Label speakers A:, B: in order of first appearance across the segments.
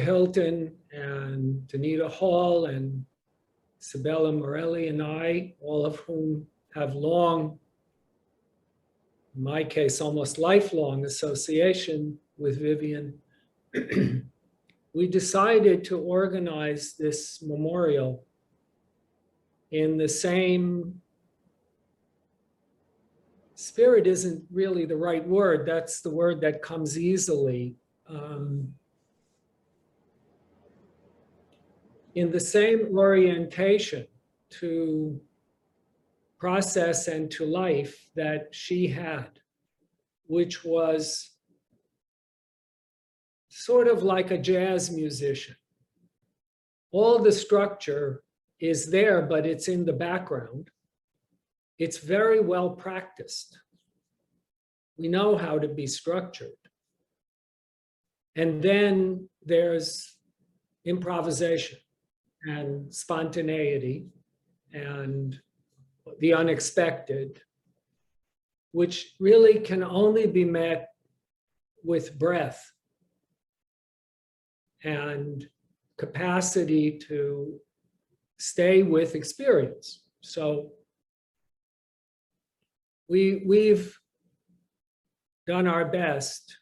A: Hilton and Danita Hall and Sibilla Marelli and I, all of whom have long, in my case, almost lifelong association with Vivian, we decided to organize this memorial in the same spirit. Isn't really the right word. That's the word that comes easily. In the same orientation to process and to life that she had, which was sort of like a jazz musician. All the structure is there, but it's in the background. It's very well practiced. We know how to be structured. And then there's improvisation and spontaneity and the unexpected, which really can only be met with breath and capacity to stay with experience. So we've done our best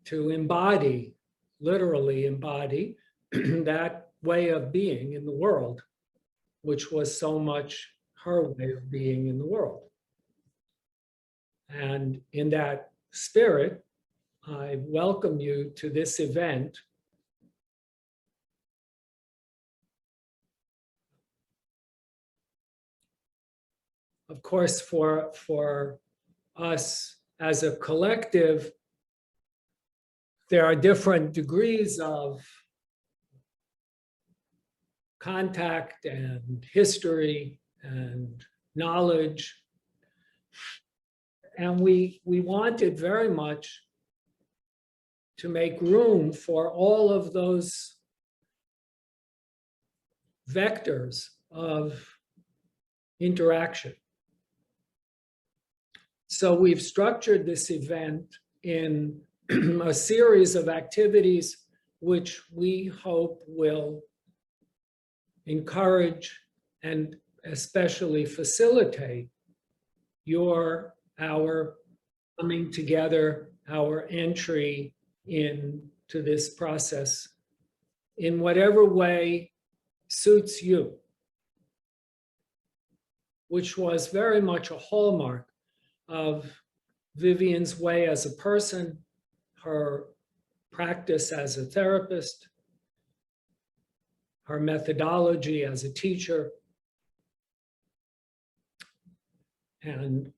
A: to embody, literally embody, that way of being in the world, which was so much her way of being in the world. And in that spirit, I welcome you to this event. Of course, for us as a collective, there are different degrees of contact and history and knowledge. And we wanted very much to make room for all of those vectors of interaction. So we've structured this event in a series of activities which we hope will encourage and especially facilitate our coming together, our entry into this process in whatever way suits you, which was very much a hallmark of Vivian's way as a person, her practice as a therapist, her methodology as a teacher. And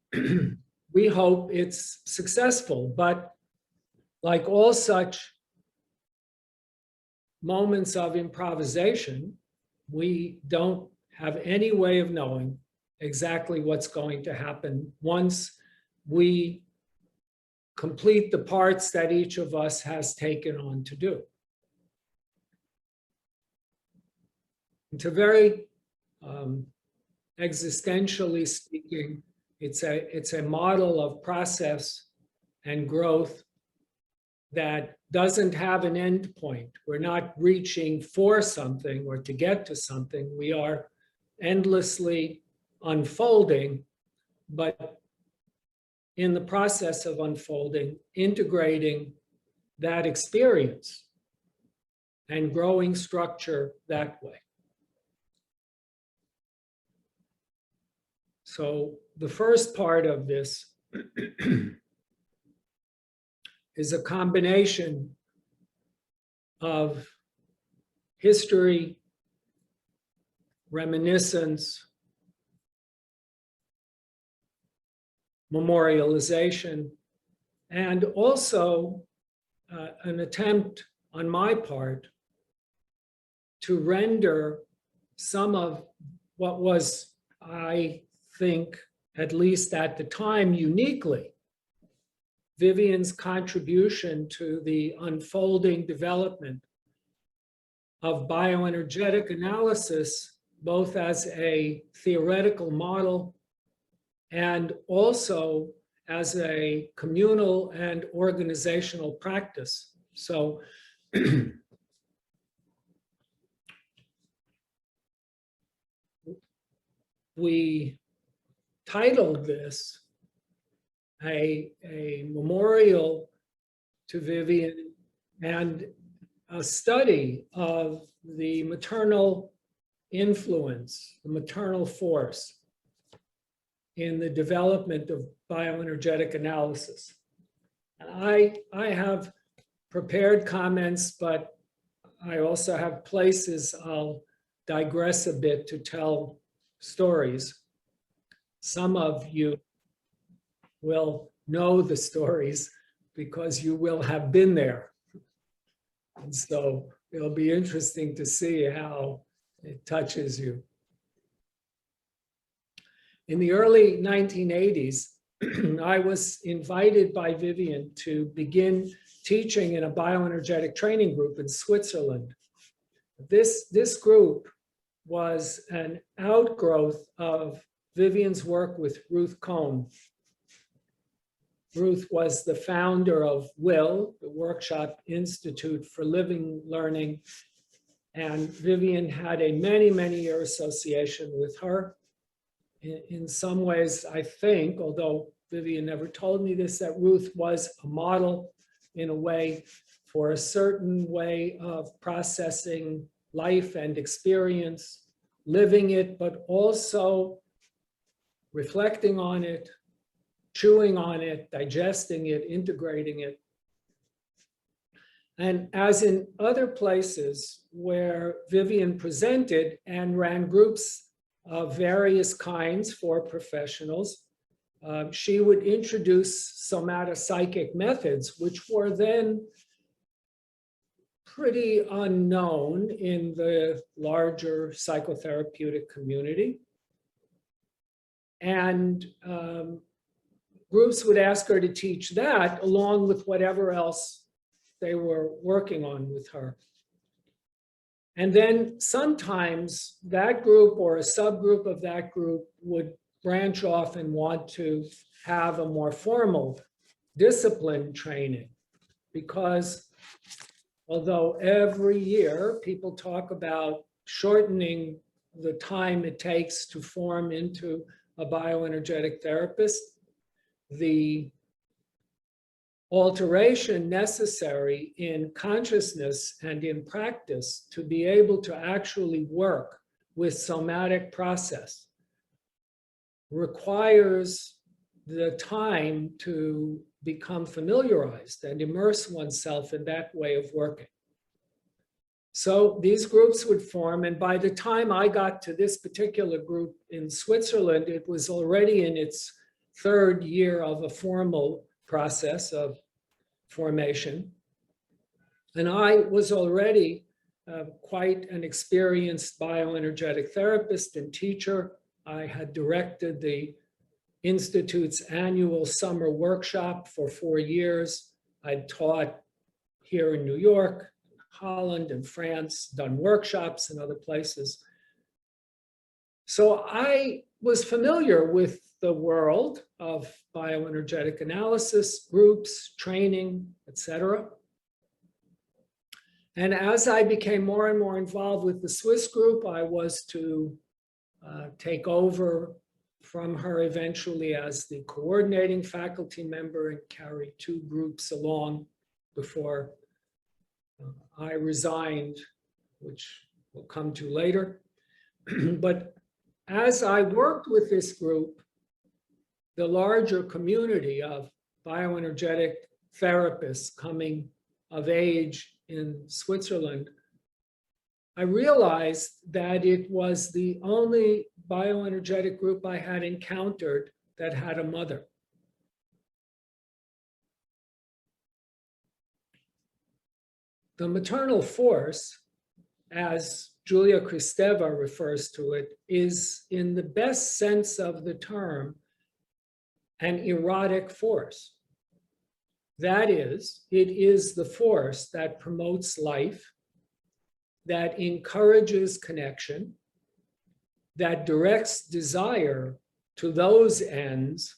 A: we hope it's successful, but like all such moments of improvisation, we don't have any way of knowing exactly what's going to happen once we complete the parts that each of us has taken on to do. To very existentially speaking, it's a model of process and growth that doesn't have an end point. We're not reaching for something or to get to something. We are endlessly unfolding, but in the process of unfolding, integrating that experience and growing structure that way. So the first part of this is a combination of history, reminiscence, memorialization, and also an attempt on my part to render some of what was, I think, at least at the time, uniquely, Vivian's contribution to the unfolding development of bioenergetic analysis, both as a theoretical model and also as a communal and organizational practice. So we titled this a memorial to Vivian and a study of the maternal influence, the maternal force in the development of bioenergetic analysis. And I have prepared comments, but I also have places I'll digress a bit to tell stories. Some of you will know the stories because you will have been there. And so it'll be interesting to see how it touches you. In the early 1980s, I was invited by Vivian to begin teaching in a bioenergetic training group in Switzerland. This group was an outgrowth of Vivian's work with Ruth Cohn. Ruth was the founder of WIL, the Workshop Institute for Living Learning, and Vivian had a many-year association with her. In some ways, I think, although Vivian never told me this, that Ruth was a model in a way for a certain way of processing life and experience, living it, but also reflecting on it, chewing on it, digesting it, integrating it. And as in other places where Vivian presented and ran groups of various kinds for professionals, she would introduce somatopsychic methods, which were then pretty unknown in the larger psychotherapeutic community. And groups would ask her to teach that along with whatever else they were working on with her. And then sometimes that group or a subgroup of that group would branch off and want to have a more formal discipline training, because although every year people talk about shortening the time it takes to form into a bioenergetic therapist, the alteration necessary in consciousness and in practice to be able to actually work with somatic process requires the time to become familiarized and immerse oneself in that way of working. So these groups would form, and by the time I got to this particular group in Switzerland, it was already in its third year of a formal process of formation. And I was already quite an experienced bioenergetic therapist and teacher. I had directed the Institute's annual summer workshop for 4 years. I'd taught here in New York, Holland, and France, done workshops in other places. So I was familiar with the world of bioenergetic analysis, groups, training, etc. And as I became more and more involved with the Swiss group, I was to take over from her eventually as the coordinating faculty member and carry 2 groups along before I resigned, which we'll come to later. But as I worked with this group, the larger community of bioenergetic therapists coming of age in Switzerland, I realized that it was the only bioenergetic group I had encountered that had a mother. The maternal force, as Julia Kristeva refers to it, is in the best sense of the term an erotic force. That is, it is the force that promotes life, that encourages connection, that directs desire to those ends,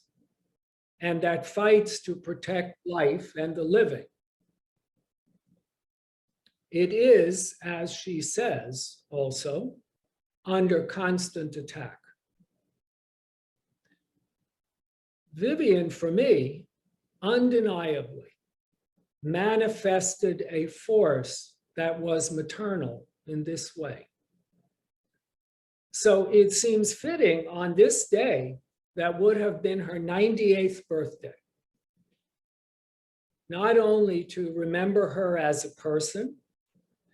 A: and that fights to protect life and the living. It is, as she says also, under constant attack. Vivian, for me, undeniably manifested a force that was maternal in this way. So it seems fitting on this day that would have been her 98th birthday, not only to remember her as a person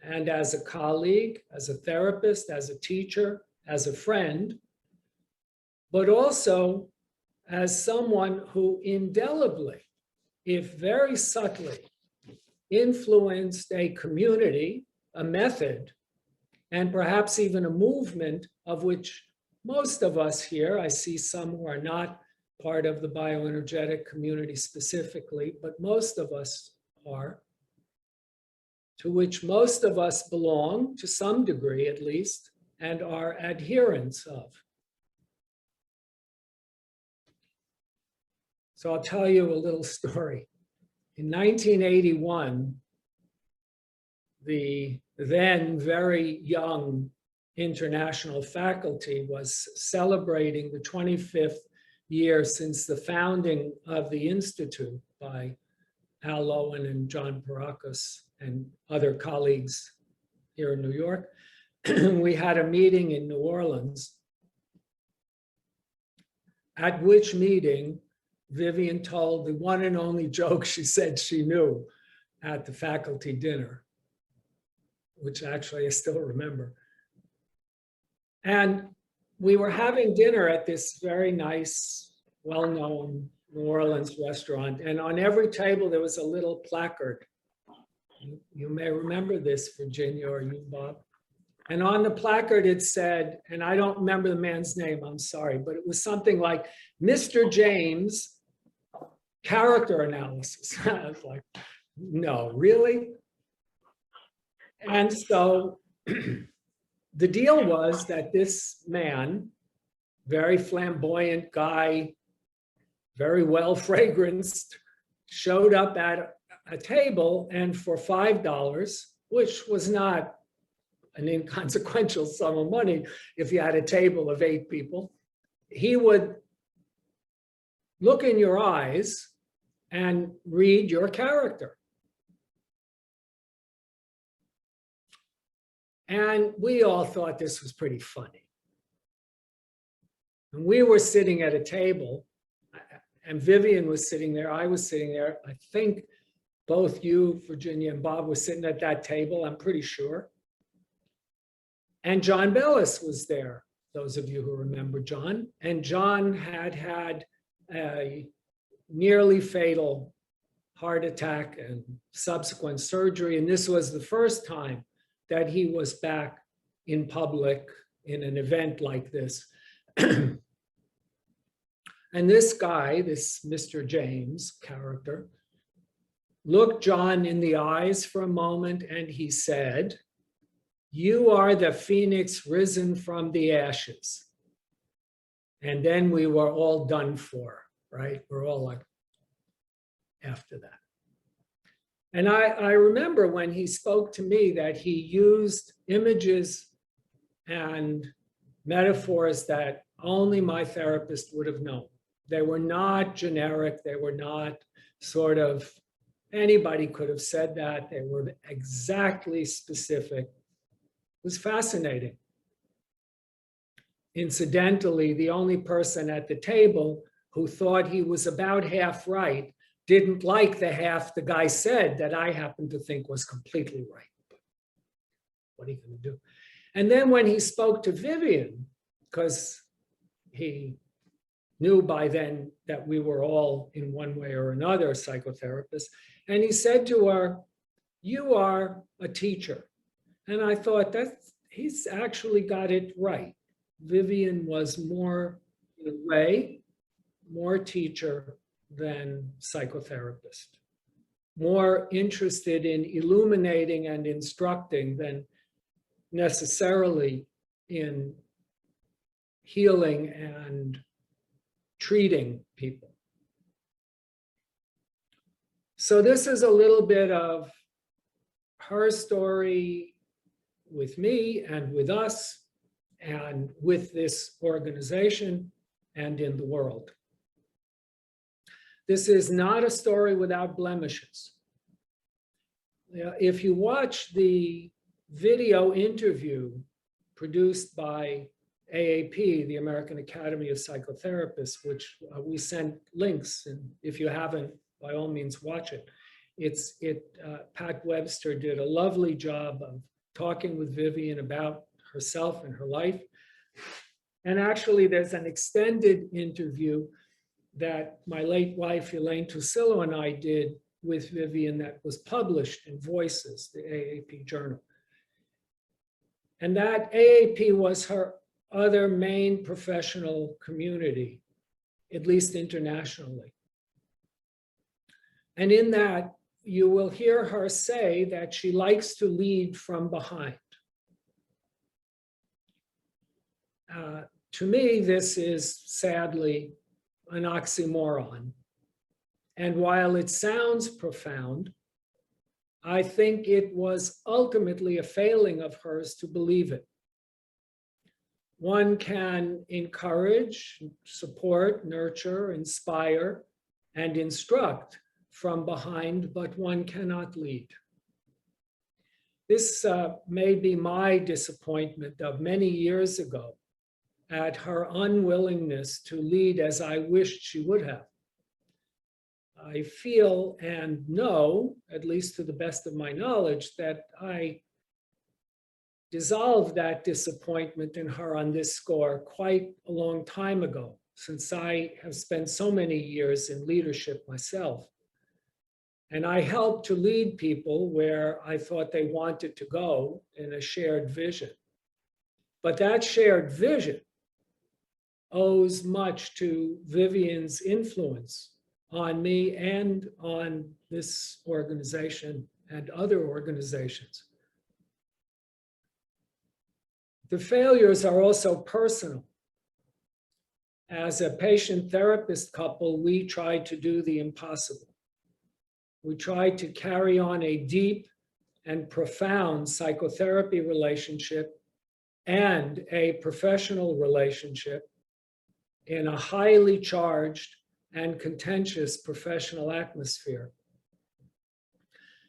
A: and as a colleague, as a therapist, as a teacher, as a friend, but also as someone who indelibly, if very subtly, influenced a community, a method, and perhaps even a movement of which most of us here, I see some who are not part of the bioenergetic community specifically, but most of us are, to which most of us belong to some degree at least, and are adherents of. So I'll tell you a little story. In 1981, the then very young international faculty was celebrating the 25th year since the founding of the Institute by Al Lowen and John Parakis and other colleagues here in New York. We had a meeting in New Orleans, at which meeting Vivian told the one and only joke she said she knew at the faculty dinner, which actually I still remember. And we were having dinner at this very nice, well-known New Orleans restaurant. And on every table, there was a little placard. You may remember this, Virginia, or you, Bob. And on the placard, it said, and I don't remember the man's name, I'm sorry, but it was something like, Mr. James, character analysis. I was like, no, really? And so the deal was that this man, very flamboyant guy, very well fragranced, showed up at a table, and for $5, which was not an inconsequential sum of money if you had a table of 8 people, he would look in your eyes and read your character. And we all thought this was pretty funny. And we were sitting at a table, and Vivian was sitting there, I was sitting there. I think both you, Virginia, and Bob were sitting at that table, I'm pretty sure. And John Bellis was there, those of you who remember John. And John had had a nearly fatal heart attack and subsequent surgery. And this was the first time that he was back in public in an event like this. And this guy, this Mr. James character, looked John in the eyes for a moment and he said, "You are the phoenix risen from the ashes." And then we were all done for, right? We're all like, after that. And I remember when he spoke to me that he used images and metaphors that only my therapist would have known. They were not generic. They were not sort of, anybody could have said that. They were exactly specific. It was fascinating. Incidentally, the only person at the table who thought he was about half right didn't like the half the guy said that I happened to think was completely right. What are you going to do? And then when he spoke to Vivian, because he knew by then that we were all in one way or another psychotherapists, and he said to her, "You are a teacher." And I thought he's actually got it right. Vivian was more, in a way, more teacher than psychotherapist, more interested in illuminating and instructing than necessarily in healing and treating people. So this is a little bit of her story with me and with us and with this organization and in the world. This is not a story without blemishes. If you watch the video interview produced by AAP, the American Academy of Psychotherapists, which we sent links, and if you haven't, by all means, watch it. Pat Webster did a lovely job of talking with Vivian about herself and her life. And actually, there's an extended interview that my late wife, Elaine Tusillo, and I did with Vivian that was published in Voices, the AAP journal. And that AAP was her other main professional community, at least internationally. And in that, you will hear her say that she likes to lead from behind. To me, this is sadly an oxymoron. And while it sounds profound, I think it was ultimately a failing of hers to believe it. One can encourage, support, nurture, inspire, and instruct from behind, but one cannot lead. This may be my disappointment of many years ago at her unwillingness to lead as I wished she would have. I feel and know, at least to the best of my knowledge, that I dissolved that disappointment in her on this score quite a long time ago, since I have spent so many years in leadership myself. And I helped to lead people where I thought they wanted to go in a shared vision. But that shared vision owes much to Vivian's influence on me and on this organization and other organizations. The failures are also personal. As a patient-therapist couple, we tried to do the impossible. We tried to carry on a deep and profound psychotherapy relationship and a professional relationship in a highly charged and contentious professional atmosphere.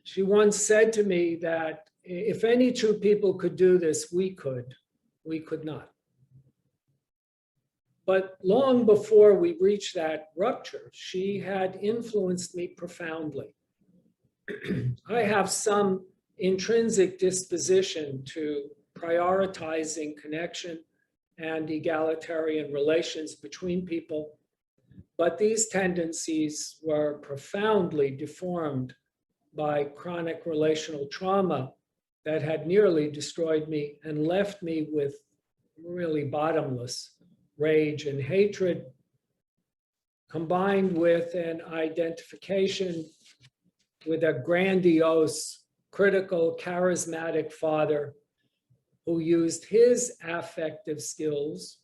A: She once said to me that if any two people could do this, we could not. But long before we reached that rupture, she had influenced me profoundly. I have some intrinsic disposition to prioritizing connection and egalitarian relations between people, but these tendencies were profoundly deformed by chronic relational trauma that had nearly destroyed me and left me with really bottomless rage and hatred, combined with an identification with a grandiose, critical, charismatic father who used his affective skills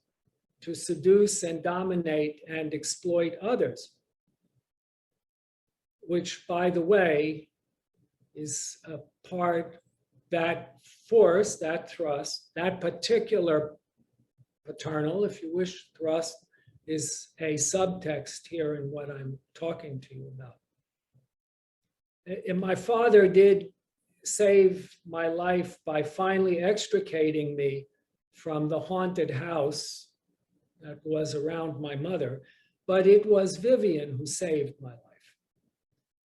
A: to seduce and dominate and exploit others, which, by the way, is a part, that force, that thrust, that particular paternal, if you wish, thrust is a subtext here in what I'm talking to you about. And my father did save my life by finally extricating me from the haunted house that was around my mother, but it was Vivian who saved my life.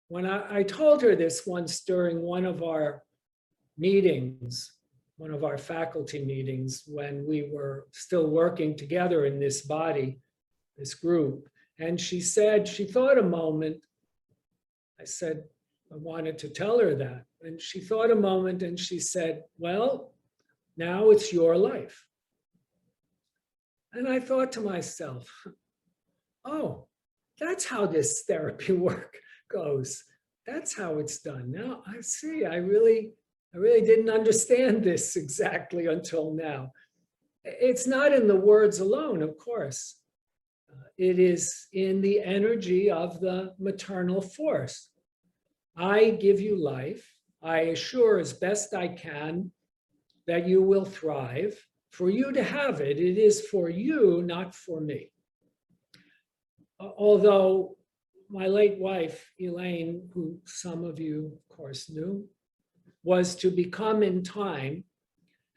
A: When I told her this once during one of our meetings, one of our faculty meetings, when we were still working together in this body, this group, and she said, she thought a moment. I said, I wanted to tell her that. And she thought a moment and she said, well, now it's your life. And I thought to myself, oh, that's how this therapy work goes. That's how it's done. Now I see, I really didn't understand this exactly until now. It's not in the words alone, of course. It is in the energy of the maternal force. I give you life. I assure as best I can that you will thrive. For you to have it, it is for you, not for me. Although my late wife, Elaine, who some of you, of course, knew, was to become in time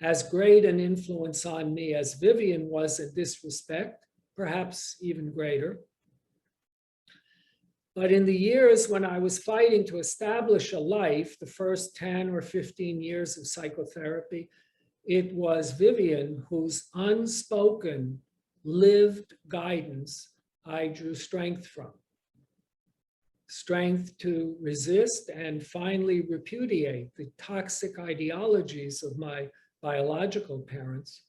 A: as great an influence on me as Vivian was in this respect, perhaps even greater. But in the years when I was fighting to establish a life, the first 10 or 15 years of psychotherapy, it was Vivian whose unspoken, lived guidance I drew strength from. Strength to resist and finally repudiate the toxic ideologies of my biological parents,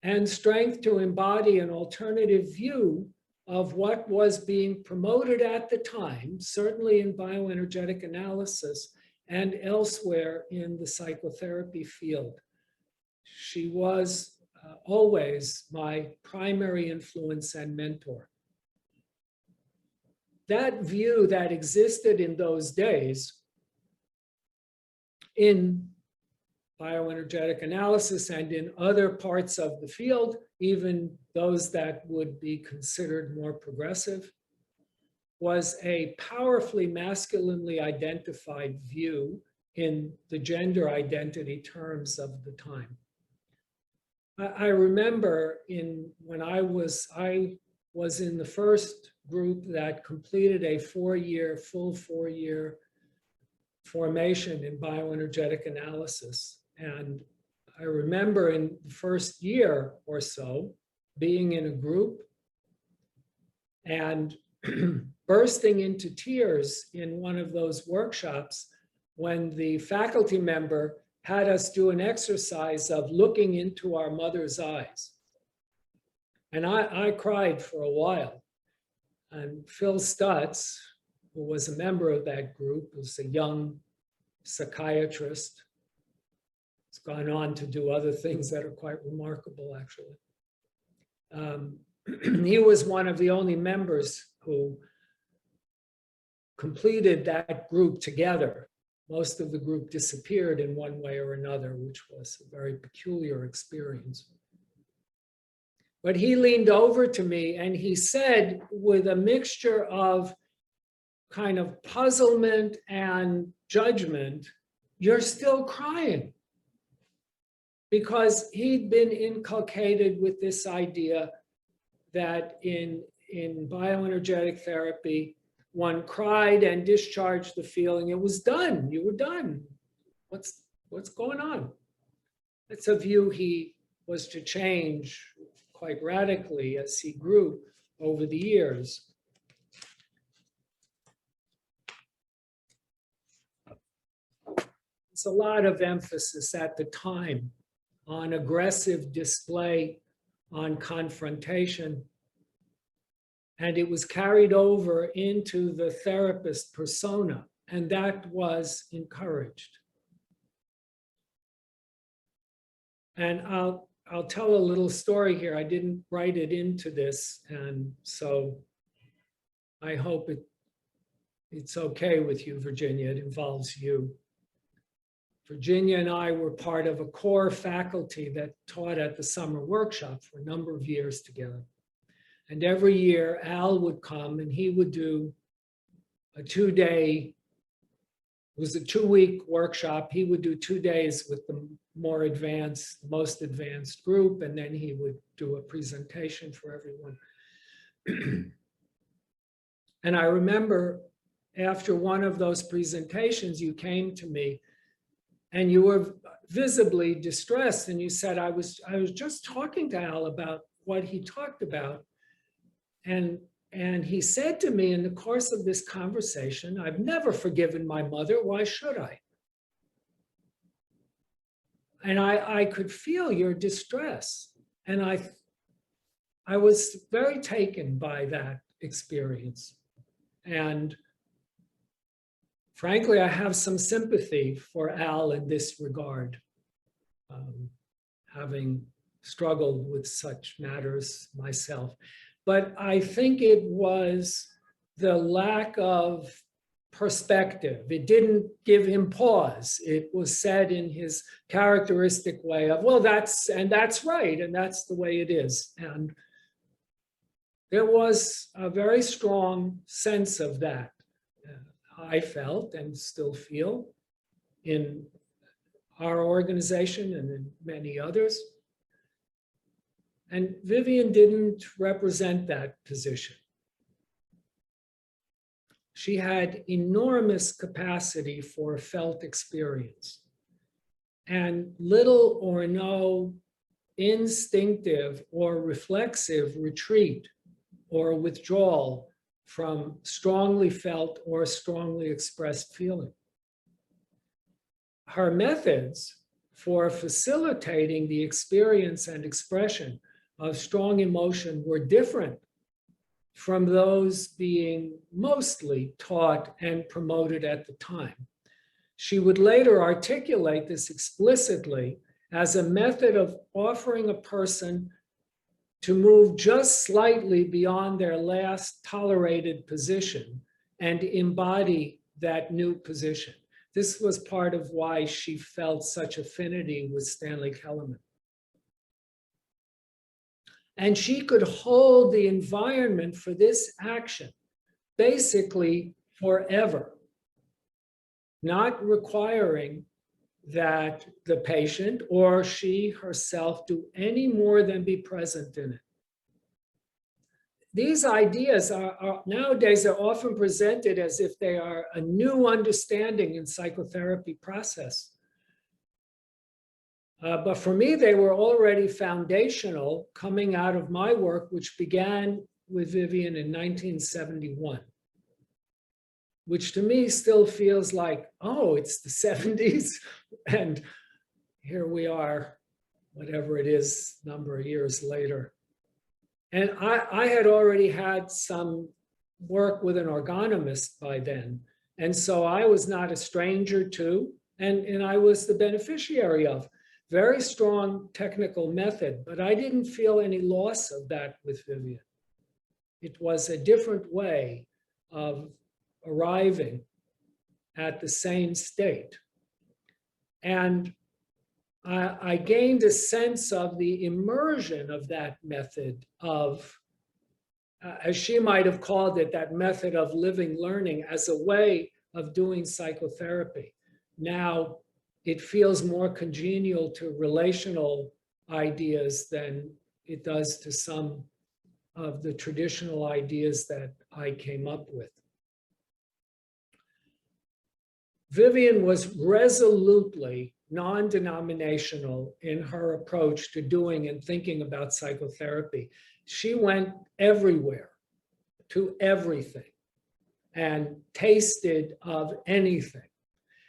A: and strength to embody an alternative view of what was being promoted at the time, certainly in bioenergetic analysis and elsewhere in the psychotherapy field. She was always my primary influence and mentor. That view that existed in those days in bioenergetic analysis and in other parts of the field, even those that would be considered more progressive, was a powerfully masculinely identified view in the gender identity terms of the time. I remember when I was in the first group that completed a full four-year formation in bioenergetic analysis. And I remember in the first year or so being in a group and bursting into tears in one of those workshops when the faculty member had us do an exercise of looking into our mother's eyes. And I cried for a while. And Phil Stutz, who was a member of that group, was a young psychiatrist. He's gone on to do other things that are quite remarkable, actually. He was one of the only members who completed that group together. Most of the group disappeared in one way or another, which was a very peculiar experience. But he leaned over to me and he said, with a mixture of kind of puzzlement and judgment, "You're still crying." Because he'd been inculcated with this idea that in bioenergetic therapy, one cried and discharged the feeling. It was done. You were done. What's going on? It's a view he was to change quite radically as he grew over the years. There's a lot of emphasis at the time on aggressive display, on confrontation. And it was carried over into the therapist persona, and that was encouraged. And I'll tell a little story here. I didn't write it into this, and so I hope it's okay with you, Virginia. It involves you. Virginia and I were part of a core faculty that taught at the summer workshop for a number of years together. And every year, Al would come and he would do a 2-day, it was a 2-week workshop. He would do 2 days with the most advanced group, and then he would do a presentation for everyone. And I remember after one of those presentations, you came to me and you were visibly distressed, and you said, I was just talking to Al about what he talked about. And he said to me in the course of this conversation, "I've never forgiven my mother. Why should I?" And I could feel your distress. And I was very taken by that experience. And frankly, I have some sympathy for Al in this regard, having struggled with such matters myself. But I think it was the lack of perspective. It didn't give him pause. It was said in his characteristic way of, well, that's right, and that's the way it is. And there was a very strong sense of that. I felt and still feel in our organization and in many others. And Vivian didn't represent that position. She had enormous capacity for felt experience and little or no instinctive or reflexive retreat or withdrawal from strongly felt or strongly expressed feeling. Her methods for facilitating the experience and expression of strong emotion were different from those being mostly taught and promoted at the time. She would later articulate this explicitly as a method of offering a person to move just slightly beyond their last tolerated position and embody that new position. This was part of why she felt such affinity with Stanley Kellerman. And she could hold the environment for this action basically forever, not requiring that the patient or she herself do any more than be present in it. These ideas are nowadays are often presented as if they are a new understanding in psychotherapy process. But for me, they were already foundational coming out of my work, which began with Vivian in 1971. Which to me still feels like, oh, it's the 70s, and here we are, whatever it is, number of years later. And I had already had some work with an ergonomist by then, and so I was not a stranger to, and I was the beneficiary of, very strong technical method, but I didn't feel any loss of that with Vivian. It was a different way of arriving at the same state. And I gained a sense of the immersion of that method of, as she might have called it, that method of living learning as a way of doing psychotherapy. Now, it feels more congenial to relational ideas than it does to some of the traditional ideas that I came up with. Vivian was resolutely non-denominational in her approach to doing and thinking about psychotherapy. She went everywhere, to everything, and tasted of anything,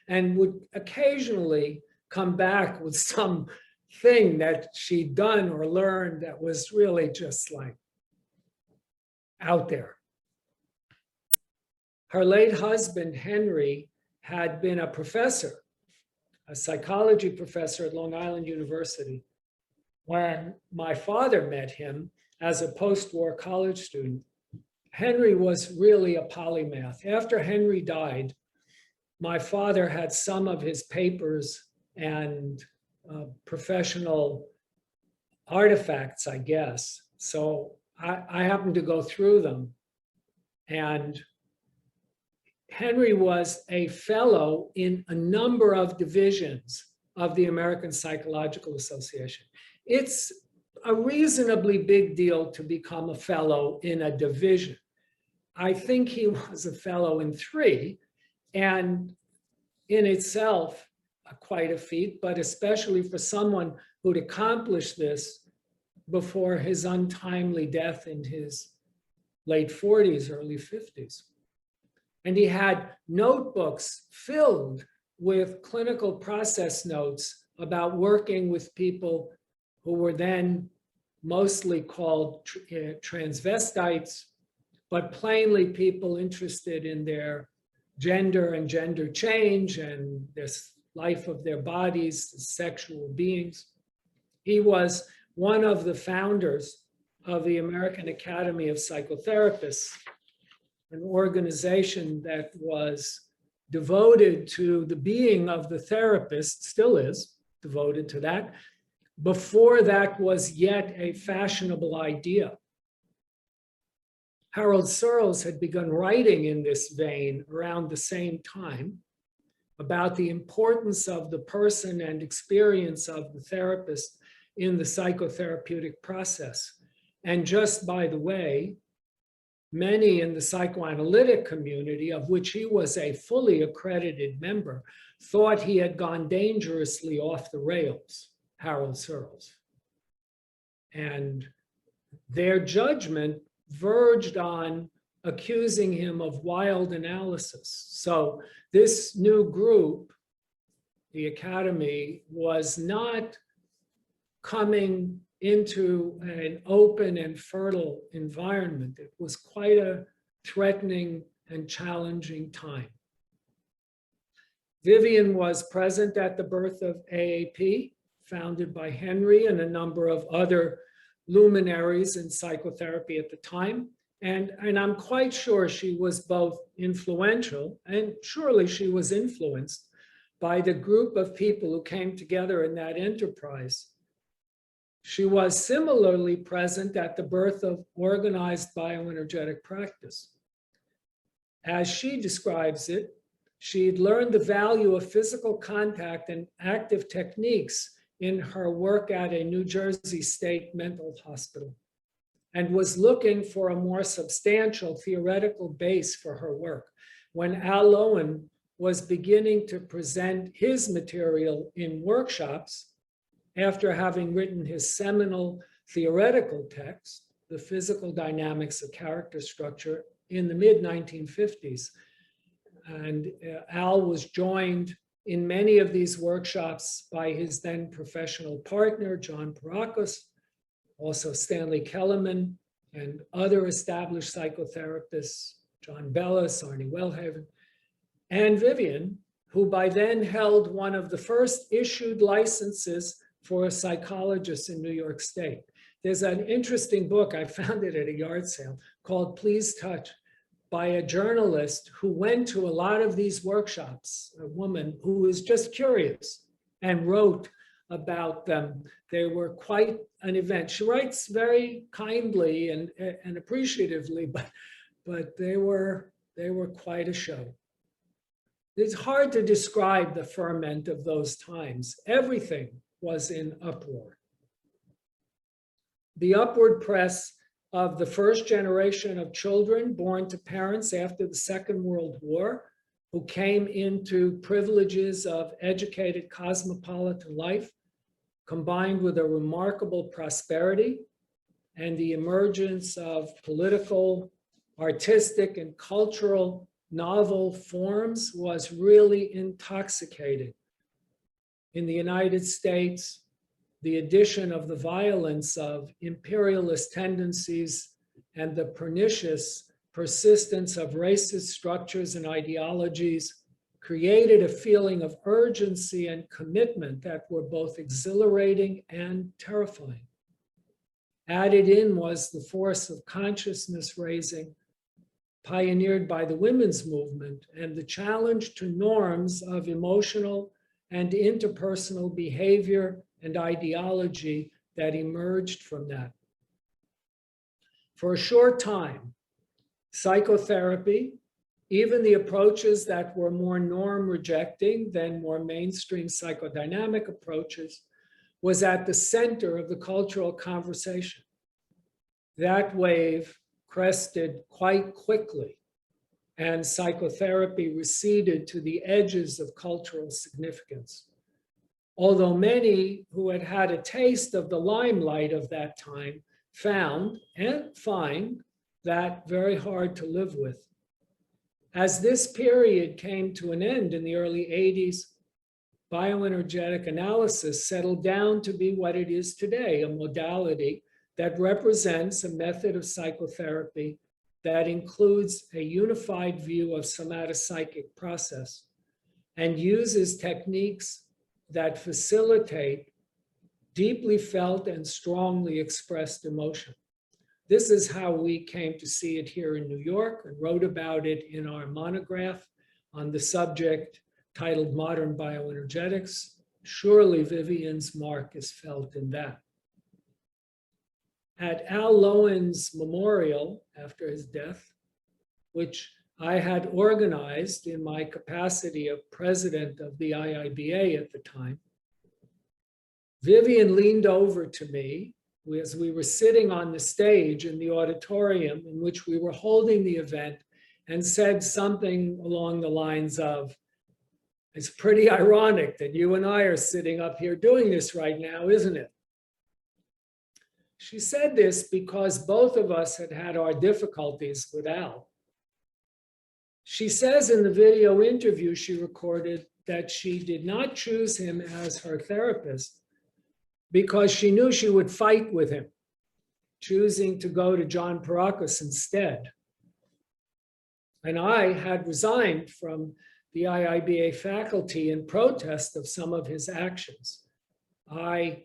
A: and would occasionally come back with some thing that she'd done or learned that was really just like out there. Her late husband, Henry, had been a professor, a psychology professor at Long Island University, when my father met him as a post-war college student. Henry was really a polymath. After Henry died, my father had some of his papers and professional artifacts, I guess. So I happened to go through them. And Henry was a fellow in a number of divisions of the American Psychological Association. It's a reasonably big deal to become a fellow in a division. I think he was a fellow in 3, and in itself, quite a feat, but especially for someone who'd accomplished this before his untimely death in his late 40s, early 50s. And he had notebooks filled with clinical process notes about working with people who were then mostly called transvestites, but plainly people interested in their gender and gender change and this life of their bodies, sexual beings. He was one of the founders of the American Academy of Psychotherapists, an organization that was devoted to the being of the therapist, still is devoted to that, before that was yet a fashionable idea. Harold Searles had begun writing in this vein around the same time about the importance of the person and experience of the therapist in the psychotherapeutic process. And just by the way, many in the psychoanalytic community, of which he was a fully accredited member, thought he had gone dangerously off the rails, Harold Searles. And their judgment verged on accusing him of wild analysis. So this new group, the Academy, was not coming into an open and fertile environment. It was quite a threatening and challenging time. Vivian was present at the birth of AAP, founded by Henry and a number of other luminaries in psychotherapy at the time. And I'm quite sure she was both influential, and surely she was influenced by the group of people who came together in that enterprise. She was similarly present at the birth of organized bioenergetic practice. As she describes it, she'd learned the value of physical contact and active techniques in her work at a New Jersey state mental hospital, and was looking for a more substantial theoretical base for her work. When Al Owen was beginning to present his material in workshops, after having written his seminal theoretical text, The Physical Dynamics of Character Structure, in the mid-1950s. And Al was joined in many of these workshops by his then professional partner, John Parakos, also Stanley Kellerman, and other established psychotherapists, John Bellis, Arnie Wellhaven, and Vivian, who by then held one of the first issued licenses for a psychologist in New York State. There's an interesting book, I found it at a yard sale, called Please Touch, by a journalist who went to a lot of these workshops, a woman who was just curious and wrote about them. They were quite an event. She writes very kindly and appreciatively, but they were quite a show. It's hard to describe the ferment of those times. Everything was in uproar. The upward press of the first generation of children born to parents after the Second World War, who came into privileges of educated cosmopolitan life, combined with a remarkable prosperity and the emergence of political, artistic, and cultural novel forms, was really intoxicating. In the United States, the addition of the violence of imperialist tendencies and the pernicious persistence of racist structures and ideologies created a feeling of urgency and commitment that were both exhilarating and terrifying. Added in was the force of consciousness raising pioneered by the women's movement and the challenge to norms of emotional and interpersonal behavior and ideology that emerged from that. For a short time, psychotherapy, even the approaches that were more norm rejecting than more mainstream psychodynamic approaches, was at the center of the cultural conversation. That wave crested quite quickly, and psychotherapy receded to the edges of cultural significance. Although many who had had a taste of the limelight of that time found and find that very hard to live with. As this period came to an end in the early 80s, bioenergetic analysis settled down to be what it is today, a modality that represents a method of psychotherapy that includes a unified view of somatopsychic process and uses techniques that facilitate deeply felt and strongly expressed emotion. This is how we came to see it here in New York and wrote about it in our monograph on the subject titled Modern Bioenergetics. Surely Vivian's mark is felt in that. at Al Lowen's memorial after his death, which I had organized in my capacity of president of the IIBA at the time, Vivian leaned over to me as we were sitting on the stage in the auditorium in which we were holding the event and said something along the lines of, "It's pretty ironic that you and I are sitting up here doing this right now, isn't it?" She said this because both of us had had our difficulties with Al. She says in the video interview she recorded that she did not choose him as her therapist because she knew she would fight with him, choosing to go to John Parakis instead. And I had resigned from the IIBA faculty in protest of some of his actions. I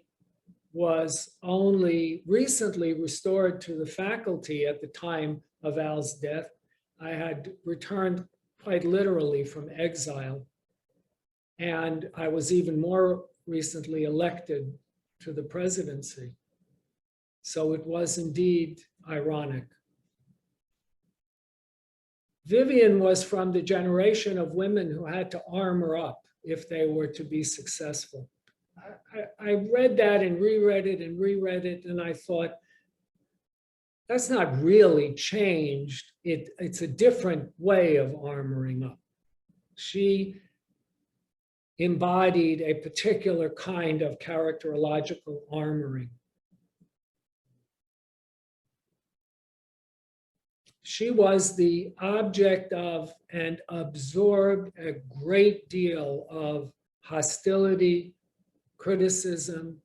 A: was only recently restored to the faculty at the time of Al's death. I had returned quite literally from exile, and I was even more recently elected to the presidency. So it was indeed ironic. Vivian was from the generation of women who had to armor up if they were to be successful. I read that and reread it, and I thought, that's not really changed. It's a different way of armoring up. She embodied a particular kind of characterological armoring. She was the object of and absorbed a great deal of hostility, criticism,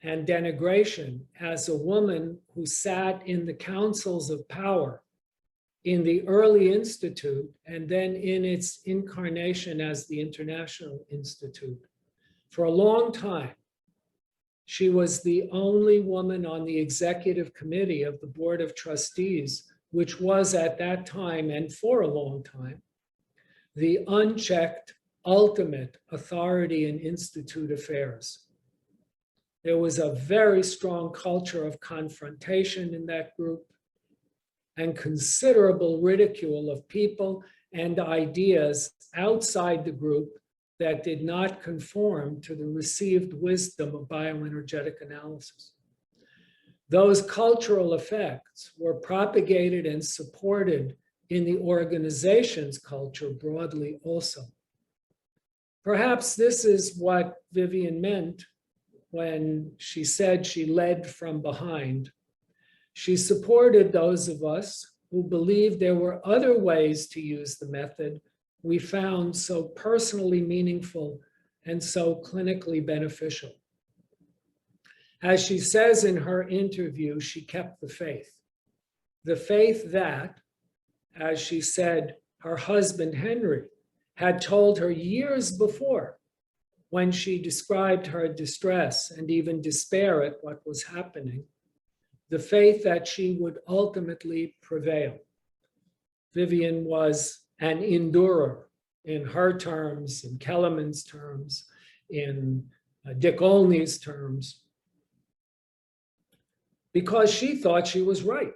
A: and denigration as a woman who sat in the councils of power in the early institute and then in its incarnation as the International Institute. For a long time, she was the only woman on the executive committee of the Board of Trustees, which was at that time and for a long time, the unchecked ultimate authority in institute affairs. There was a very strong culture of confrontation in that group and considerable ridicule of people and ideas outside the group that did not conform to the received wisdom of bioenergetic analysis. Those cultural effects were propagated and supported in the organization's culture broadly also. Perhaps this is what Vivian meant when she said she led from behind. She supported those of us who believed there were other ways to use the method we found so personally meaningful and so clinically beneficial. As she says in her interview, she kept the faith. The faith that, as she said, her husband Henry had told her years before when she described her distress and even despair at what was happening, the faith that she would ultimately prevail. Vivian was an endurer in her terms, in Kellerman's terms, in Dick Olney's terms, because she thought she was right.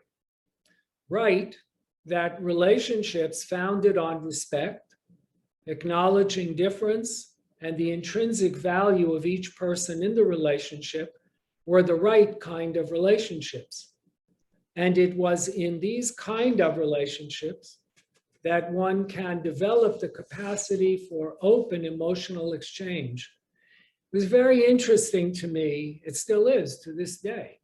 A: Right that relationships founded on respect, acknowledging difference, and the intrinsic value of each person in the relationship were the right kind of relationships. And it was in these kind of relationships that one can develop the capacity for open emotional exchange. It was very interesting to me, it still is to this day,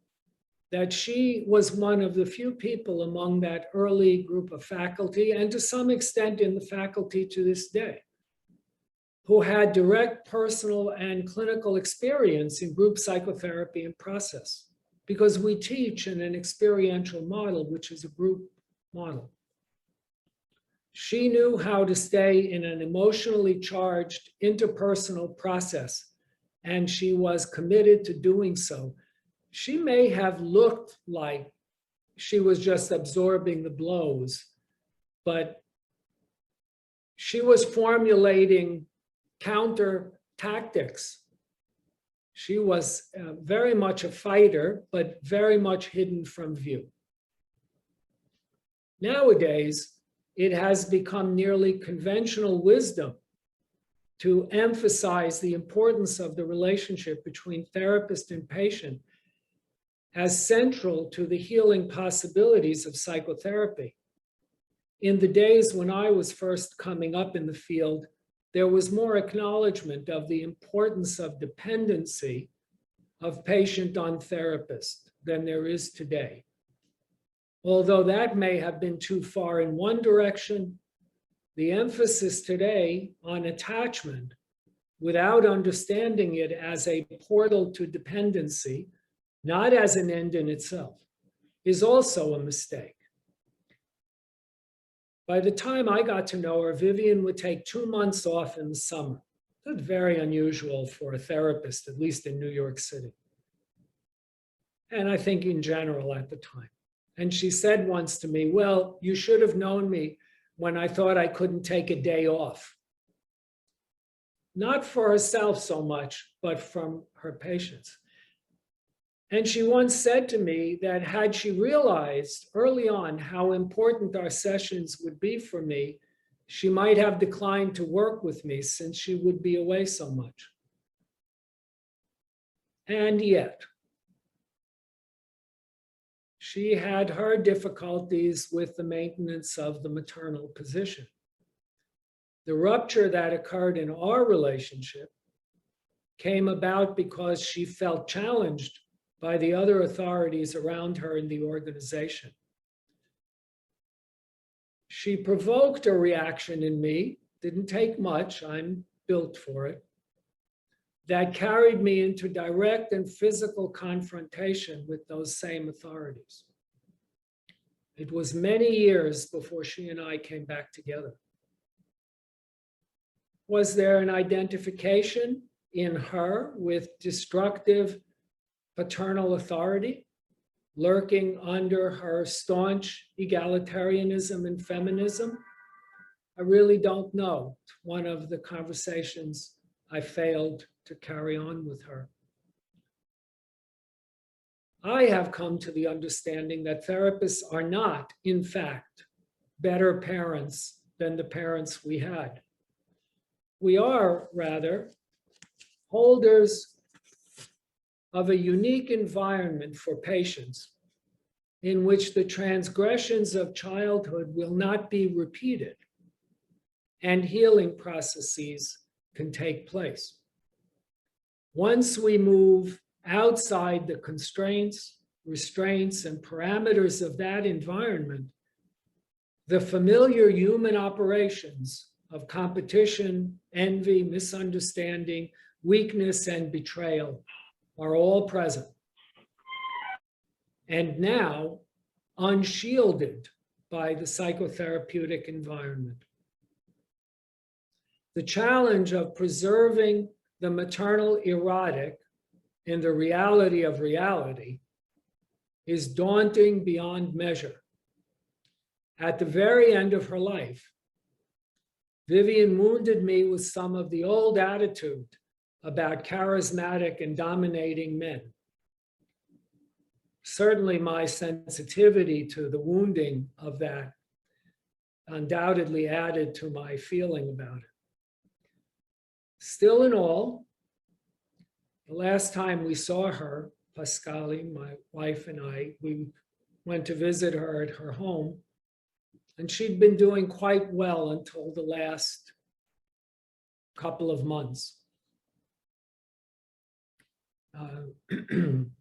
A: that she was one of the few people among that early group of faculty, and to some extent in the faculty to this day, who had direct personal and clinical experience in group psychotherapy and process, because we teach in an experiential model, which is a group model. She knew how to stay in an emotionally charged interpersonal process, and she was committed to doing so. She may have looked like she was just absorbing the blows, but she was formulating counter tactics She was very much a fighter, but very much hidden from view. Nowadays, it has become nearly conventional wisdom to emphasize the importance of the relationship between therapist and patient as central to the healing possibilities of psychotherapy. In the days when I was first coming up in the field, there was more acknowledgement of the importance of dependency of patient on therapist than there is today. Although that may have been too far in one direction, the emphasis today on attachment, without understanding it as a portal to dependency, not as an end in itself, is also a mistake. By the time I got to know her, Vivian would take 2 months off in the summer. That's very unusual for a therapist, at least in New York City. And I think in general at the time. And she said once to me, well, you should have known me when I thought I couldn't take a day off. Not for herself so much, but from her patients. And she once said to me that had she realized early on how important our sessions would be for me, she might have declined to work with me since she would be away so much. And yet, she had her difficulties with the maintenance of the maternal position. The rupture that occurred in our relationship came about because she felt challenged by the other authorities around her in the organization. She provoked a reaction in me, didn't take much, I'm built for it, that carried me into direct and physical confrontation with those same authorities. It was many years before she and I came back together. Was there an identification in her with destructive paternal authority lurking under her staunch egalitarianism and feminism? I really don't know. It's one of the conversations I failed to carry on with her. I have come to the understanding that therapists are not, in fact, better parents than the parents we had. We are, rather, holders of a unique environment for patients in which the transgressions of childhood will not be repeated and healing processes can take place. Once we move outside the constraints, restraints, and parameters of that environment, the familiar human operations of competition, envy, misunderstanding, weakness, and betrayal are all present. And now unshielded by the psychotherapeutic environment. The challenge of preserving the maternal erotic in the reality of reality is daunting beyond measure. At the very end of her life, Vivian wounded me with some of the old attitude about charismatic and dominating men. Certainly my sensitivity to the wounding of that undoubtedly added to my feeling about it. Still in all, the last time we saw her, Pascali, my wife and I, we went to visit her at her home, and she'd been doing quite well until the last couple of months.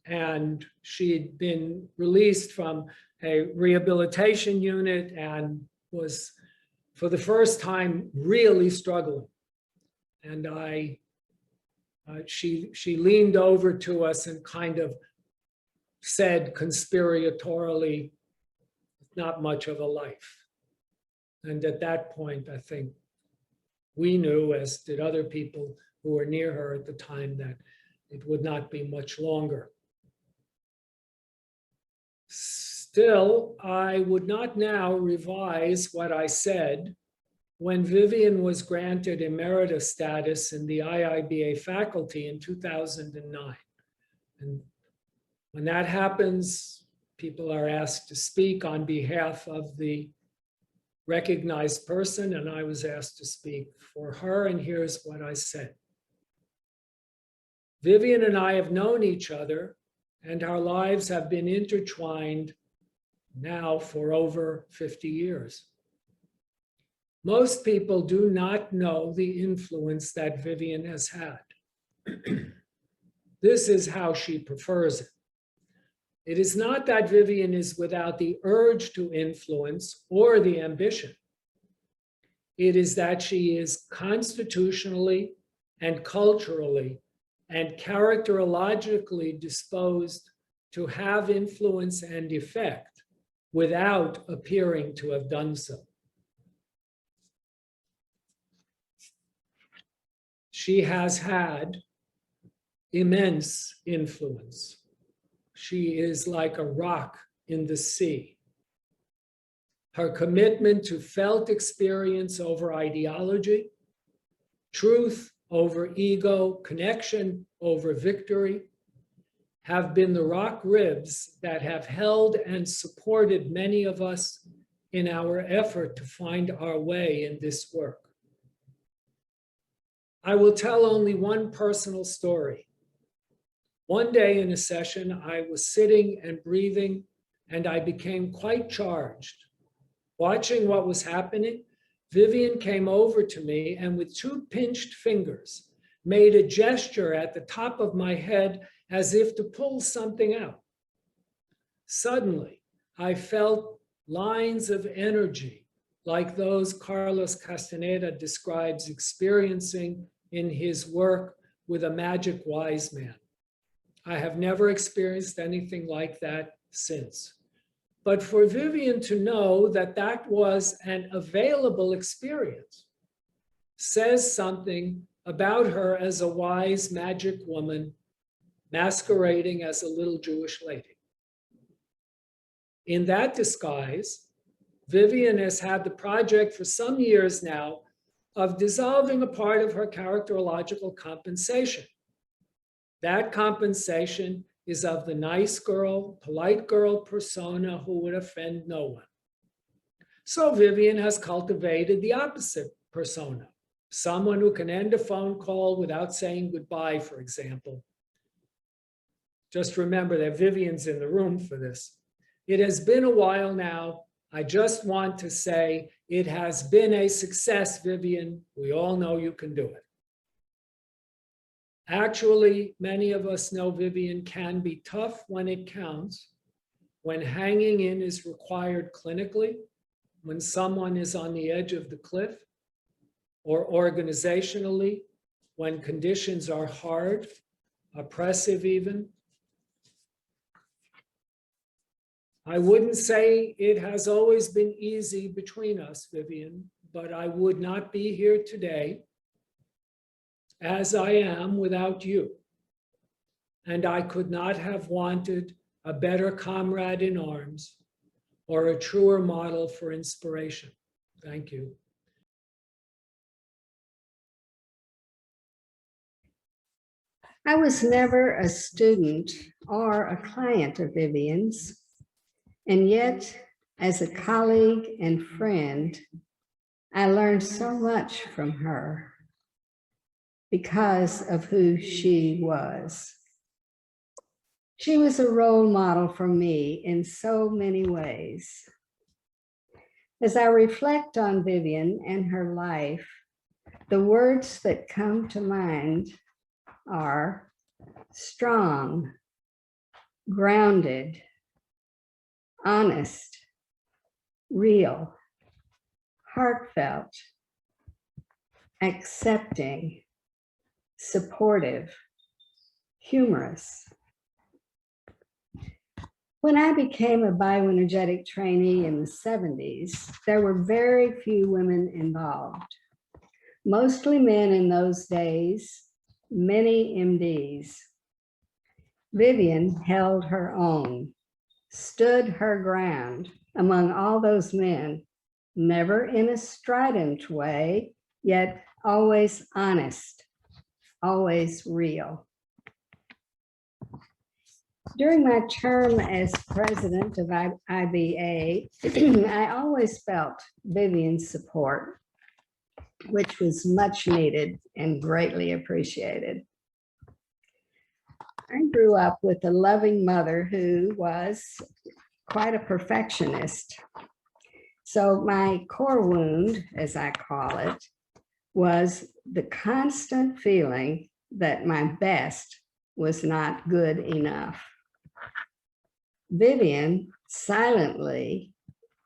A: And she'd been released from a rehabilitation unit and was, for the first time, really struggling. And she leaned over to us and kind of said conspiratorially, not much of a life. And at that point, I think we knew, as did other people who were near her at the time, that it would not be much longer. Still, I would not now revise what I said when Vivian was granted emeritus status in the IIBA faculty in 2009. And when that happens, people are asked to speak on behalf of the recognized person, and I was asked to speak for her, and here's what I said. Vivian and I have known each other, and our lives have been intertwined now for over 50 years. Most people do not know the influence that Vivian has had. This is how she prefers it. It is not that Vivian is without the urge to influence or the ambition. It is that she is constitutionally and culturally and characterologically disposed to have influence and effect without appearing to have done so. She has had immense influence. She is like a rock in the sea. Her commitment to felt experience over ideology, truth over ego, connection over victory, have been the rock ribs that have held and supported many of us in our effort to find our way in this work. I will tell only one personal story. One day in a session, I was sitting and breathing, and I became quite charged. Watching what was happening, Vivian came over to me and with two pinched fingers made a gesture at the top of my head as if to pull something out. Suddenly, I felt lines of energy like those Carlos Castaneda describes experiencing in his work with a magic wise man. I have never experienced anything like that since. But for Vivian to know that that was an available experience says something about her as a wise magic woman masquerading as a little Jewish lady. In that disguise, Vivian has had the project for some years now of dissolving a part of her characterological compensation. That compensation is of the nice girl, polite girl persona who would offend no one. So Vivian has cultivated the opposite persona, someone who can end a phone call without saying goodbye, for example. Just remember that Vivian's in the room for this. It has been a while now. I just want to say it has been a success, Vivian. We all know you can do it. Actually, many of us know Vivian can be tough when it counts, when hanging in is required clinically, when someone is on the edge of the cliff, or organizationally, when conditions are hard, oppressive even. I wouldn't say it has always been easy between us, Vivian, but I would not be here today as I am without you. And I could not have wanted a better comrade in arms or a truer model for inspiration. Thank you.
B: I was never a student or a client of Vivian's, and yet, as a colleague and friend, I learned so much from her because of who she was. She was a role model for me in so many ways. As I reflect on Vivian and her life, the words that come to mind are strong, grounded, honest, real, heartfelt, accepting, supportive, humorous. When I became a bioenergetic trainee in the 70s, there were very few women involved. Mostly men in those days, many MDs. Vivian held her own, stood her ground among all those men never in a strident way, yet always honest, always real. During my term as president of IBA, I always felt Vivian's support, which was much needed and greatly appreciated. I grew up with a loving mother who was quite a perfectionist. So my core wound, as I call it, was the constant feeling that my best was not good enough. Vivian silently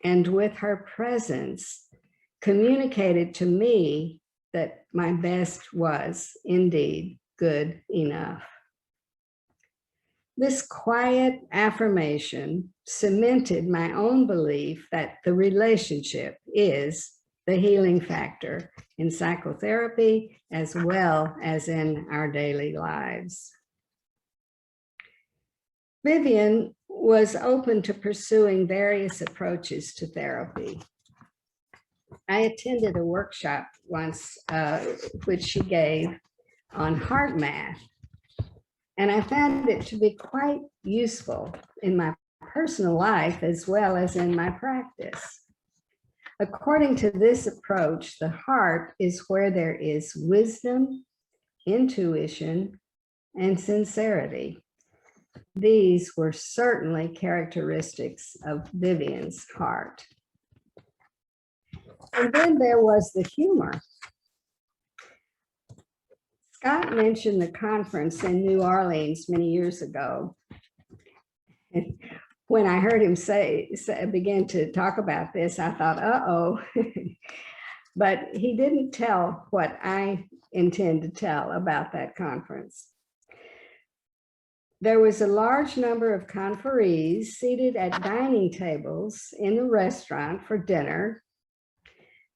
B: and with her presence communicated to me that my best was indeed good enough. This quiet affirmation cemented my own belief that the relationship is the healing factor in psychotherapy as well as in our daily lives. Vivian was open to pursuing various approaches to therapy. I attended a workshop once, which she gave on heart math, and I found it to be quite useful in my personal life as well as in my practice. According to this approach, the heart is where there is wisdom, intuition, and sincerity. These were certainly characteristics of Vivian's heart. And then there was the humor. Scott mentioned the conference in New Orleans many years ago. And when I heard him begin to talk about this, I thought, uh-oh. But he didn't tell what I intend to tell about that conference. There was a large number of conferees seated at dining tables in the restaurant for dinner,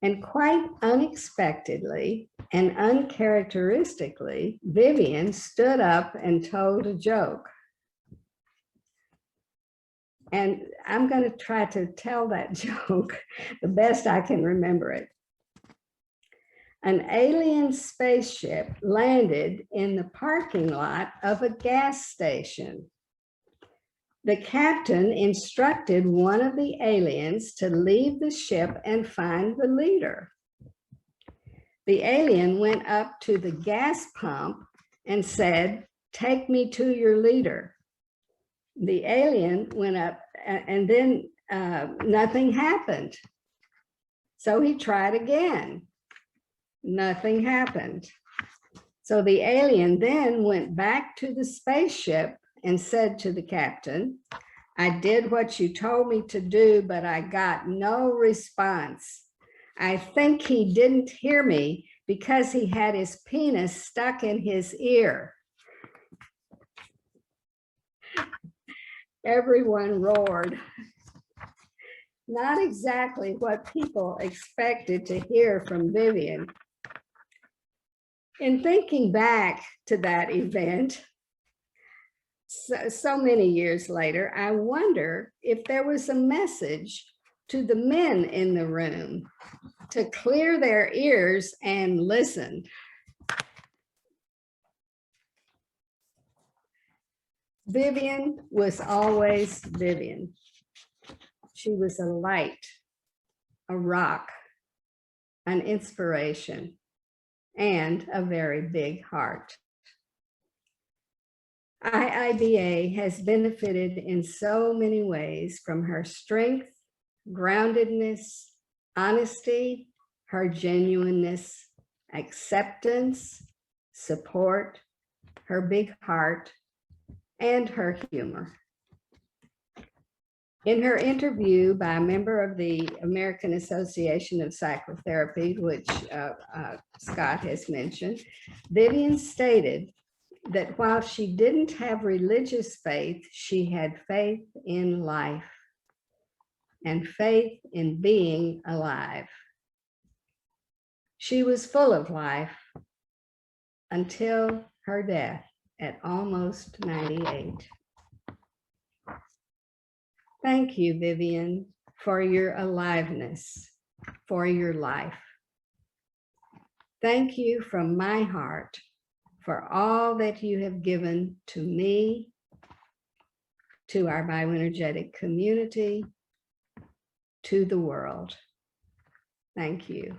B: and quite unexpectedly and uncharacteristically, Vivian stood up and told a joke. And I'm going to try to tell that joke the best I can remember it. An alien spaceship landed in the parking lot of a gas station. The captain instructed one of the aliens to leave the ship and find the leader. The alien went up to the gas pump and said, "Take me to your leader." The alien went up and then nothing happened. So he tried again. Nothing happened. So the alien then went back to the spaceship and said to the captain, "I did what you told me to do, but I got no response. I think he didn't hear me because he had his penis stuck in his ear." Everyone roared. Not exactly what people expected to hear from Vivian. In thinking back to that event, so many years later, I wonder if there was a message to the men in the room to clear their ears and listen. Vivian was always Vivian. She was a light, a rock, an inspiration, and a very big heart. IIBA has benefited in so many ways from her strength, groundedness, honesty, her genuineness, acceptance, support, her big heart, and her humor. In her interview by a member of the American Association of Psychotherapy, which Scott has mentioned, Vivian stated that while she didn't have religious faith, she had faith in life and faith in being alive. She was full of life until her death at almost 98. Thank you, Vivian, for your aliveness, for your life. Thank you from my heart for all that you have given to me, to our bioenergetic community, to the world. Thank you.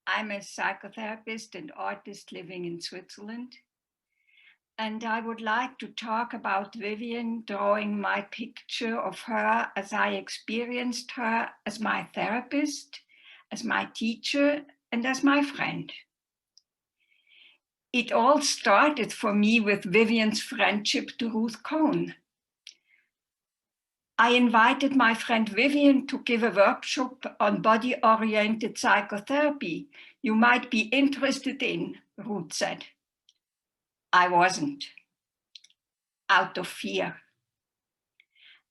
C: I'm a psychotherapist and artist living in Switzerland. And I would like to talk about Vivian, drawing my picture of her as I experienced her as my therapist, as my teacher, and as my friend. It all started for me with Vivian's friendship to Ruth Cohn. I invited my friend Vivian to give a workshop on body-oriented psychotherapy you might be interested in, Ruth said. I wasn't, out of fear.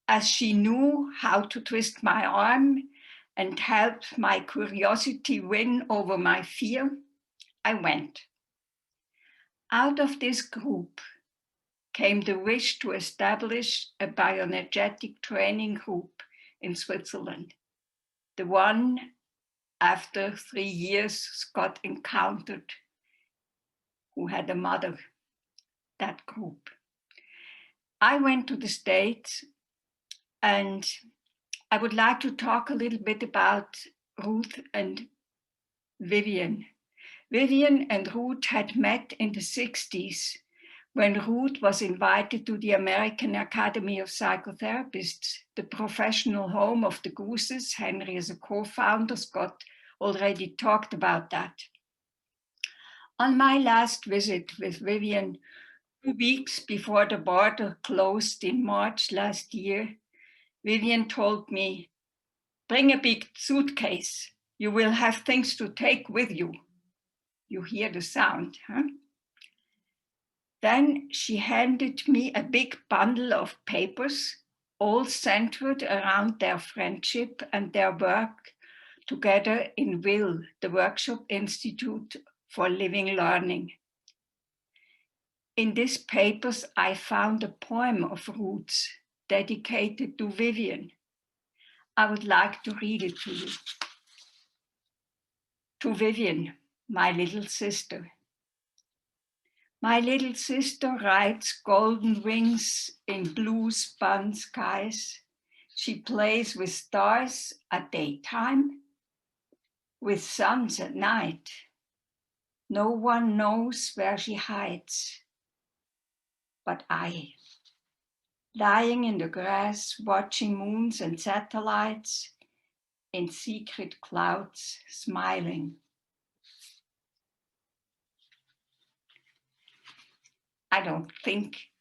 C: As she knew how to twist my arm and help my curiosity win over my fear, I went. Out of this group came the wish to establish a bioenergetic training group in Switzerland, the one after 3 years Scott encountered, who had a mother, that group. I went to the States, and I would like to talk a little bit about Ruth and Vivian. Vivian and Ruth had met in the 60s when Ruth was invited to the American Academy of Psychotherapists, the professional home of the Guzes. Henry is a co-founder. Scott already talked about that. On my last visit with Vivian, 2 weeks before the border closed in March last year, Vivian told me, "Bring a big suitcase. You will have things to take with you." You hear the sound, huh? Then she handed me a big bundle of papers, all centered around their friendship and their work together in WIL, the Workshop Institute for Living Learning. In these papers, I found a poem of Ruth's dedicated to Vivian. I would like to read it to you. To Vivian, my little sister. My little sister rides golden wings in blue spun skies. She plays with stars at daytime, with suns at night. No one knows where she hides, but I, lying in the grass, watching moons and satellites, in secret clouds, smiling. I don't think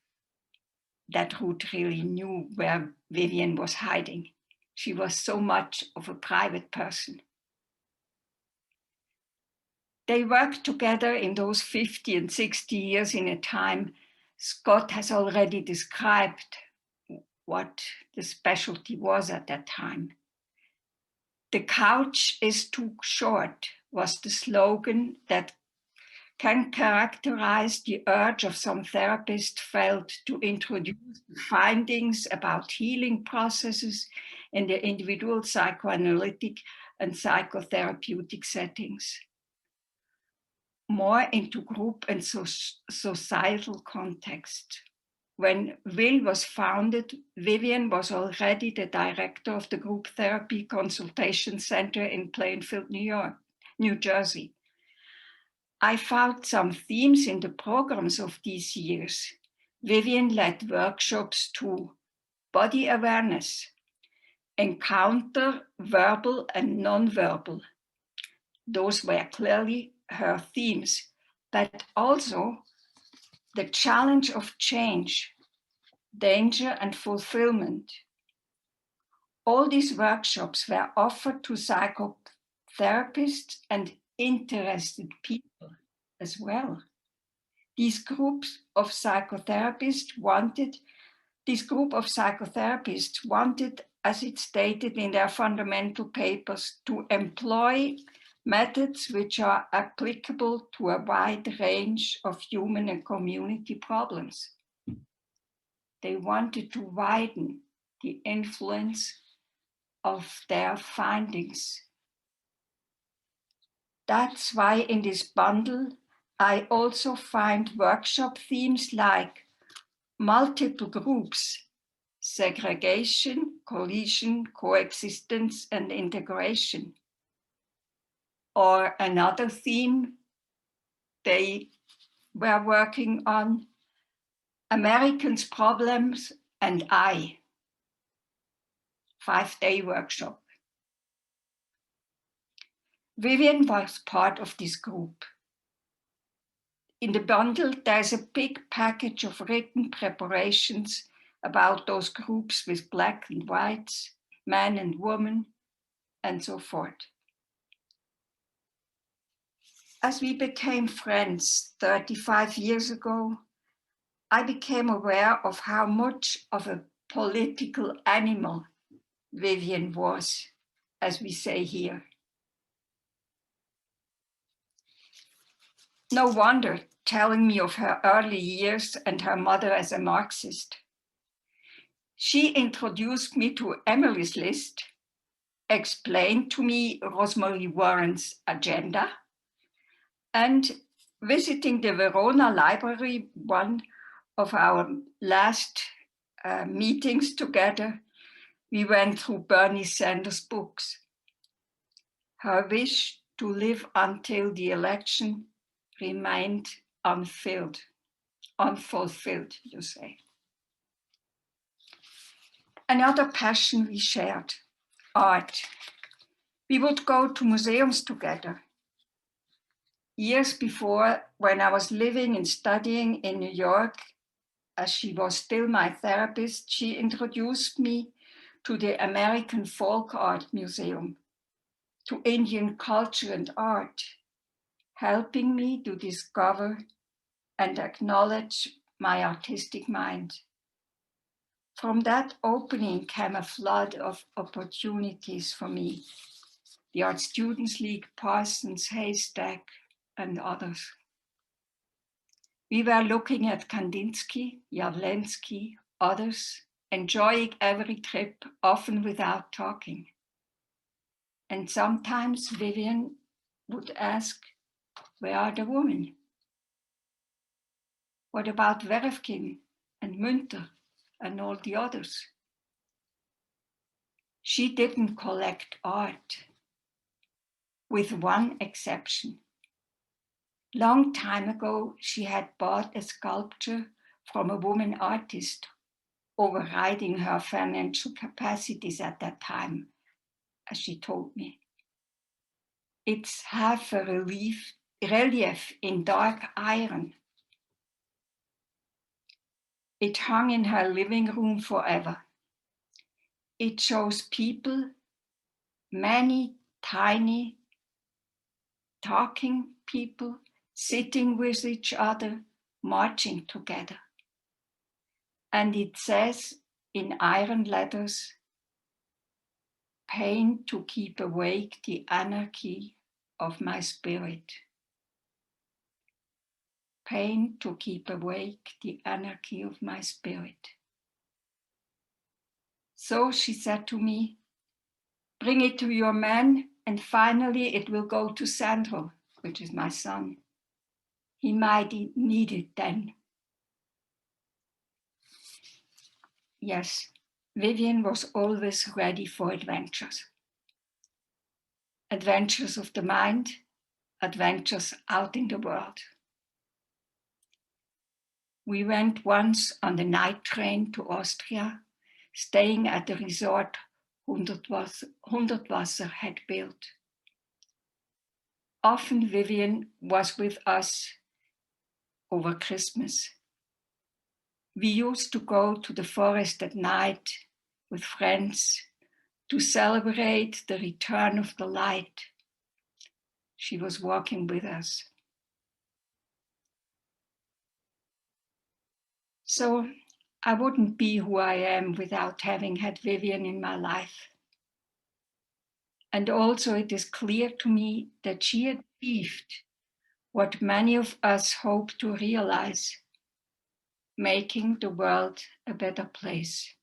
C: that Ruth really knew where Vivian was hiding. She was so much of a private person. They worked together in those 50 and 60 years in a time Scott has already described what the specialty was at that time. "The couch is too short" was the slogan that can characterize the urge of some therapists felt to introduce findings about healing processes in the individual psychoanalytic and psychotherapeutic settings, more into group and societal context. When WIL was founded, Vivian was already the director of the Group Therapy Consultation Center in Plainfield, New Jersey. I found some themes in the programs of these years. Vivian led workshops to body awareness, encounter verbal and non-verbal. Those were clearly her themes, but also the challenge of change, danger and fulfillment. All these workshops were offered to psychotherapists and interested people as well. This group of psychotherapists wanted, as it stated in their fundamental papers, to employ methods which are applicable to a wide range of human and community problems. They wanted to widen the influence of their findings. That's why in this bundle, I also find workshop themes like multiple groups, segregation, cohesion, coexistence, and integration. Or another theme they were working on, Americans' problems and I, 5-day workshop. Vivian was part of this group. In the bundle, there's a big package of written preparations about those groups with black and whites, man and woman, and so forth. As we became friends 35 years ago, I became aware of how much of a political animal Vivian was, as we say here. No wonder, telling me of her early years and her mother as a Marxist. She introduced me to Emily's List, explained to me Rosemary Warren's agenda, and visiting the Verona Library, one of our last meetings together, we went through Bernie Sanders' books. Her wish to live until the election remained unfulfilled, you say. Another passion we shared, art. We would go to museums together. Years before, when I was living and studying in New York, as she was still my therapist, she introduced me to the American Folk Art Museum, to Indian culture and art, helping me to discover and acknowledge my artistic mind. From that opening came a flood of opportunities for me. The Art Students League, Parsons, Haystack, and others. We were looking at Kandinsky, Jawlensky, others, enjoying every trip, often without talking. And sometimes Vivian would ask, where are the women? What about Werfkin and Münter and all the others? She didn't collect art, with one exception. Long time ago, she had bought a sculpture from a woman artist, overriding her financial capacities at that time, as she told me. It's half a relief in dark iron. It hung in her living room forever. It shows people, many tiny, talking people, sitting with each other, marching together. And it says in iron letters, pain to keep awake the anarchy of my spirit. Pain to keep awake the anarchy of my spirit. So she said to me, bring it to your man, and finally it will go to Sandro, which is my son. He might need it then. Yes, Vivian was always ready for adventures. Adventures of the mind, adventures out in the world. We went once on the night train to Austria, staying at the resort Hundertwasser had built. Often Vivian was with us over Christmas. We used to go to the forest at night with friends to celebrate the return of the light. She was walking with us. So I wouldn't be who I am without having had Vivian in my life. And also it is clear to me that she achieved what many of us hope to realize, making the world a better place.